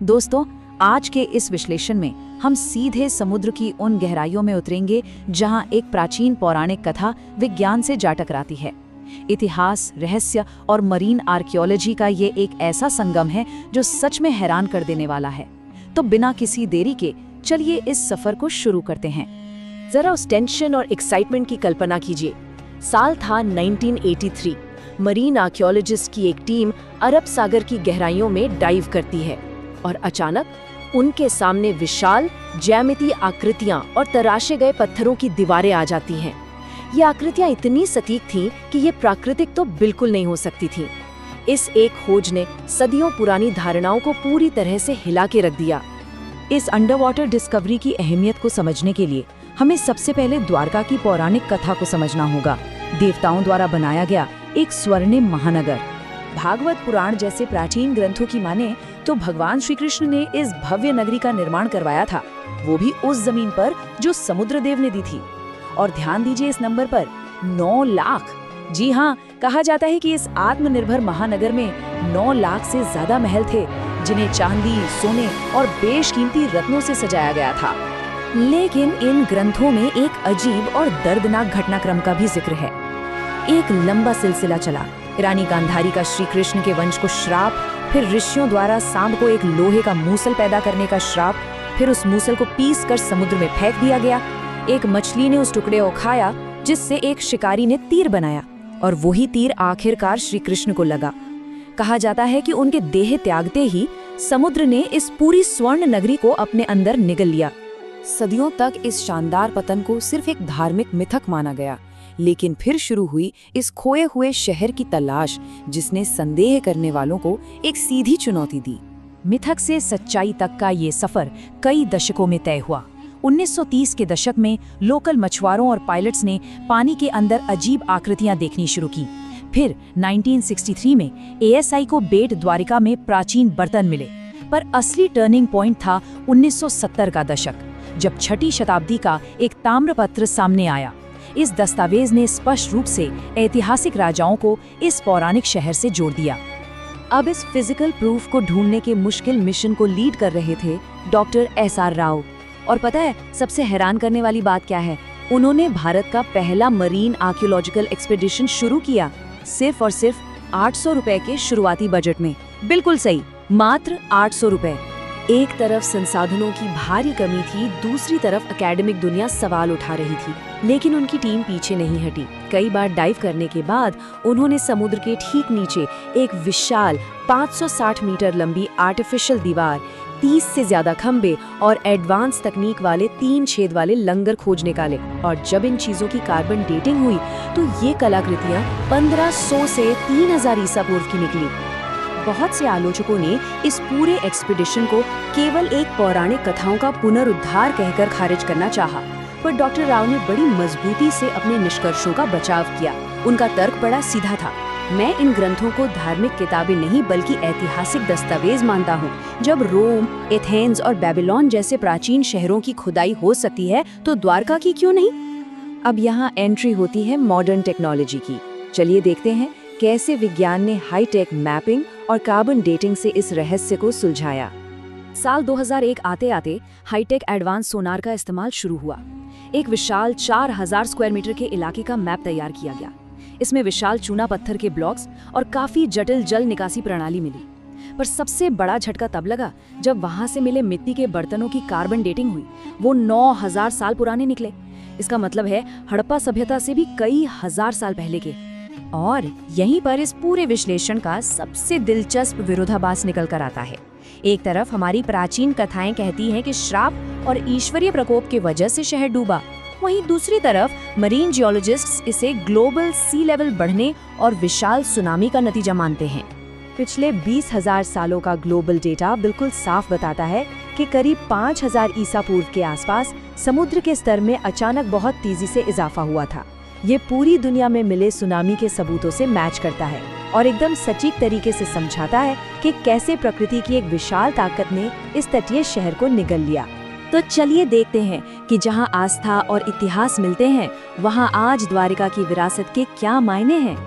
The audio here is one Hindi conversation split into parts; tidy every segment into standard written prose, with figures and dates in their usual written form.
दोस्तों, आज के इस विश्लेषण में हम सीधे समुद्र की उन गहराइयों में उतरेंगे जहां एक प्राचीन पौराणिक कथा विज्ञान से जा टकराती है। इतिहास, रहस्य और मरीन आर्कियोलॉजी का ये एक ऐसा संगम है जो सच में हैरान कर देने वाला है। तो बिना किसी देरी के चलिए इस सफर को शुरू करते हैं। जरा उस टेंशन और एक्साइटमेंट की कल्पना कीजिए। साल था 1983। मरीन आर्कियोलॉजिस्ट की एक टीम अरब सागर की गहराइयों में डाइव करती है और अचानक उनके सामने विशाल ज्यामितीय आकृतियां और तराशे गए पत्थरों की दीवारें आ जाती हैं। ये आकृतियां इतनी सटीक थीं कि ये प्राकृतिक तो बिल्कुल नहीं हो सकती थीं। इस एक खोज ने सदियों पुरानी धारणाओं को पूरी तरह से हिला के रख दिया। इस अंडर वाटर डिस्कवरी की अहमियत को समझने के लिए हमें सबसे पहले द्वारका की पौराणिक कथा को समझना होगा। देवताओं द्वारा बनाया गया एक स्वर्णिम महानगर। भागवत पुराण जैसे प्राचीन ग्रंथों की माने तो भगवान श्री कृष्ण ने इस भव्य नगरी का निर्माण करवाया था, वो भी उस जमीन पर जो समुद्र देव ने दी थी। और ध्यान दीजिए इस नंबर पर, 9 लाख। जी हाँ, कहा जाता है कि इस आत्मनिर्भर महानगर में 9 लाख से ज्यादा महल थे, जिन्हें चांदी, सोने और बेशकीमती रत्नों से सजाया गया था। लेकिन इन ग्रंथों में एक अजीब और दर्दनाक घटनाक्रम का भी जिक्र है। एक लंबा सिलसिला चला। रानी गांधारी का श्री कृष्ण के वंश को श्राप, फिर ऋषियों द्वारा सांप को एक लोहे का मूसल पैदा करने का श्राप, फिर उस मूसल को पीस कर समुद्र में फेंक दिया गया। एक मछली ने उस टुकड़े को खाया, जिससे एक शिकारी ने तीर बनाया और वही तीर आखिरकार श्री कृष्ण को लगा। कहा जाता है कि उनके देह त्यागते ही समुद्र ने इस पूरी स्वर्ण नगरी को अपने अंदर निगल लिया। सदियों तक इस शानदार पतन को सिर्फ एक धार्मिक मिथक माना गया, लेकिन फिर शुरू हुई इस खोए हुए शहर की तलाश, जिसने संदेह करने वालों को एक सीधी चुनौती दी। मिथक से सच्चाई तक का ये सफर कई दशकों में तय हुआ। 1930 के दशक में लोकल मछुआरों और पायलट्स ने पानी के अंदर अजीब आकृतियां देखनी शुरू की। फिर 1963 में ASI को बेट द्वारिका में प्राचीन बर्तन मिले। पर असली टर्निंग पॉइंट था 1970 का दशक, जब 6वीं शताब्दी का एक ताम्रपत्र सामने आया। इस दस्तावेज ने स्पष्ट रूप से ऐतिहासिक राजाओं को इस पौराणिक शहर से जोड़ दिया। अब इस फिजिकल प्रूफ को ढूंढने के मुश्किल मिशन को लीड कर रहे थे डॉक्टर SR राव। और पता है सबसे हैरान करने वाली बात क्या है? उन्होंने भारत का पहला मरीन आर्कियोलॉजिकल एक्सपेडिशन शुरू किया, सिर्फ और सिर्फ 800 रुपए के शुरुआती बजट में। बिल्कुल सही, मात्र 800 रुपए। एक तरफ संसाधनों की भारी कमी थी, दूसरी तरफ एकेडमिक दुनिया सवाल उठा रही थी। लेकिन उनकी टीम पीछे नहीं हटी। कई बार डाइव करने के बाद उन्होंने समुद्र के ठीक नीचे एक विशाल 560 मीटर लंबी आर्टिफिशियल दीवार, 30 से ज्यादा खंबे और एडवांस तकनीक वाले 3 छेद वाले लंगर खोज निकाले। और जब इन चीजों की कार्बन डेटिंग हुई तो ये कलाकृतियां 1500 से 3000 ईसा पूर्व की निकली। बहुत से आलोचकों ने इस पूरे एक्सपीडिशन को केवल एक पौराणिक कथाओं का पुनरुद्धार कहकर खारिज करना चाहा, पर डॉक्टर राव ने बड़ी मजबूती से अपने निष्कर्षों का बचाव किया। उनका तर्क बड़ा सीधा था। मैं इन ग्रंथों को धार्मिक किताबें नहीं बल्कि ऐतिहासिक दस्तावेज मानता हूँ। जब रोम, एथेंस और बेबीलोन जैसे प्राचीन शहरों की खुदाई हो सकती है तो द्वारका की क्यों नहीं? अब यहाँ एंट्री होती है मॉडर्न टेक्नोलॉजी की। चलिए देखते हैं कैसे विज्ञान ने हाईटेक मैपिंग और कार्बन डेटिंग से इस रहस्य को सुलझाया। साल 2001 आते आते हाईटेक एडवांस सोनार का इस्तेमाल शुरू हुआ। एक विशाल 4000 स्क्वायर मीटर के इलाके का मैप तैयार किया गया। इसमें विशाल चूना पत्थर के ब्लॉक्स और काफी जटिल जल निकासी प्रणाली मिली। पर सबसे बड़ा झटका तब लगा जब वहां से मिले मिट्टी के बर्तनों की कार्बन डेटिंग हुई। वो 9000 साल पुराने निकले। इसका मतलब है हड़प्पा सभ्यता से भी कई हजार साल पहले के। और यहीं पर इस पूरे विश्लेषण का सबसे दिलचस्प विरोधाभास निकल कर आता है। एक तरफ हमारी प्राचीन कथाएं कहती हैं कि श्राप और ईश्वरीय प्रकोप की वजह से शहर डूबा, वहीं दूसरी तरफ मरीन जियोलॉजिस्ट्स इसे ग्लोबल सी लेवल बढ़ने और विशाल सुनामी का नतीजा मानते हैं। पिछले 20,000 सालों का ग्लोबल डेटा बिल्कुल साफ बताता है कि करीब 5000 ईसा पूर्व के आसपास समुद्र के स्तर में अचानक बहुत तेजी से इजाफा हुआ था। ये पूरी दुनिया में मिले सुनामी के सबूतों से मैच करता है और एकदम सटीक तरीके से समझाता है कि कैसे प्रकृति की एक विशाल ताकत ने इस तटीय शहर को निगल लिया। तो चलिए देखते हैं कि जहां आस्था और इतिहास मिलते हैं, वहां आज द्वारिका की विरासत के क्या मायने हैं।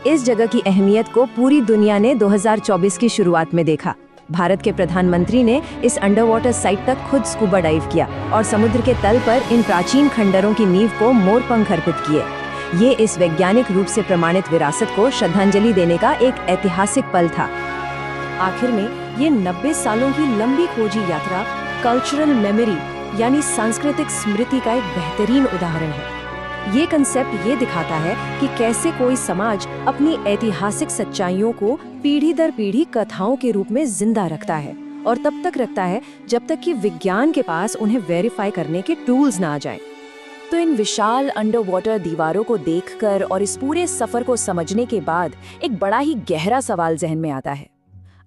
इस जगह की अहमियत को पूरी दुनिया ने 2024 की शुरुआत में देखा। भारत के प्रधानमंत्री ने इस अंडर वाटर साइट तक खुद स्कूबा डाइव किया और समुद्र के तल पर इन प्राचीन खंडरों की नींव को मोरपंख अर्पित किए। ये इस वैज्ञानिक रूप से प्रमाणित विरासत को श्रद्धांजलि देने का एक ऐतिहासिक पल था। आखिर में ये 90 सालों की लंबी खोजी यात्रा कल्चरल मेमोरी यानी सांस्कृतिक स्मृति का एक बेहतरीन उदाहरण है। ये कंसेप्ट ये दिखाता है कि कैसे कोई समाज अपनी ऐतिहासिक सच्चाइयों को पीढ़ी दर पीढ़ी कथाओं के रूप में जिंदा रखता है और तब तक रखता है जब तक कि विज्ञान के पास उन्हें वेरीफाई करने के टूल्स ना आ जाएं। तो इन विशाल अंडर वाटर दीवारों को देखकर और इस पूरे सफर को समझने के बाद एक बड़ा ही गहरा सवाल जहन में आता है।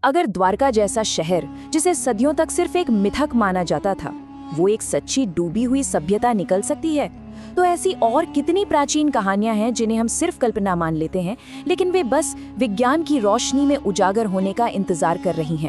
अगर द्वारका जैसा शहर, जिसे सदियों तक सिर्फ एक मिथक माना जाता था, वो एक सच्ची डूबी हुई सभ्यता निकल सकती है, तो ऐसी और कितनी प्राचीन कहानियां हैं जिन्हें हम सिर्फ कल्पना मान लेते हैं, लेकिन वे बस विज्ञान की रोशनी में उजागर होने का इंतजार कर रही हैं।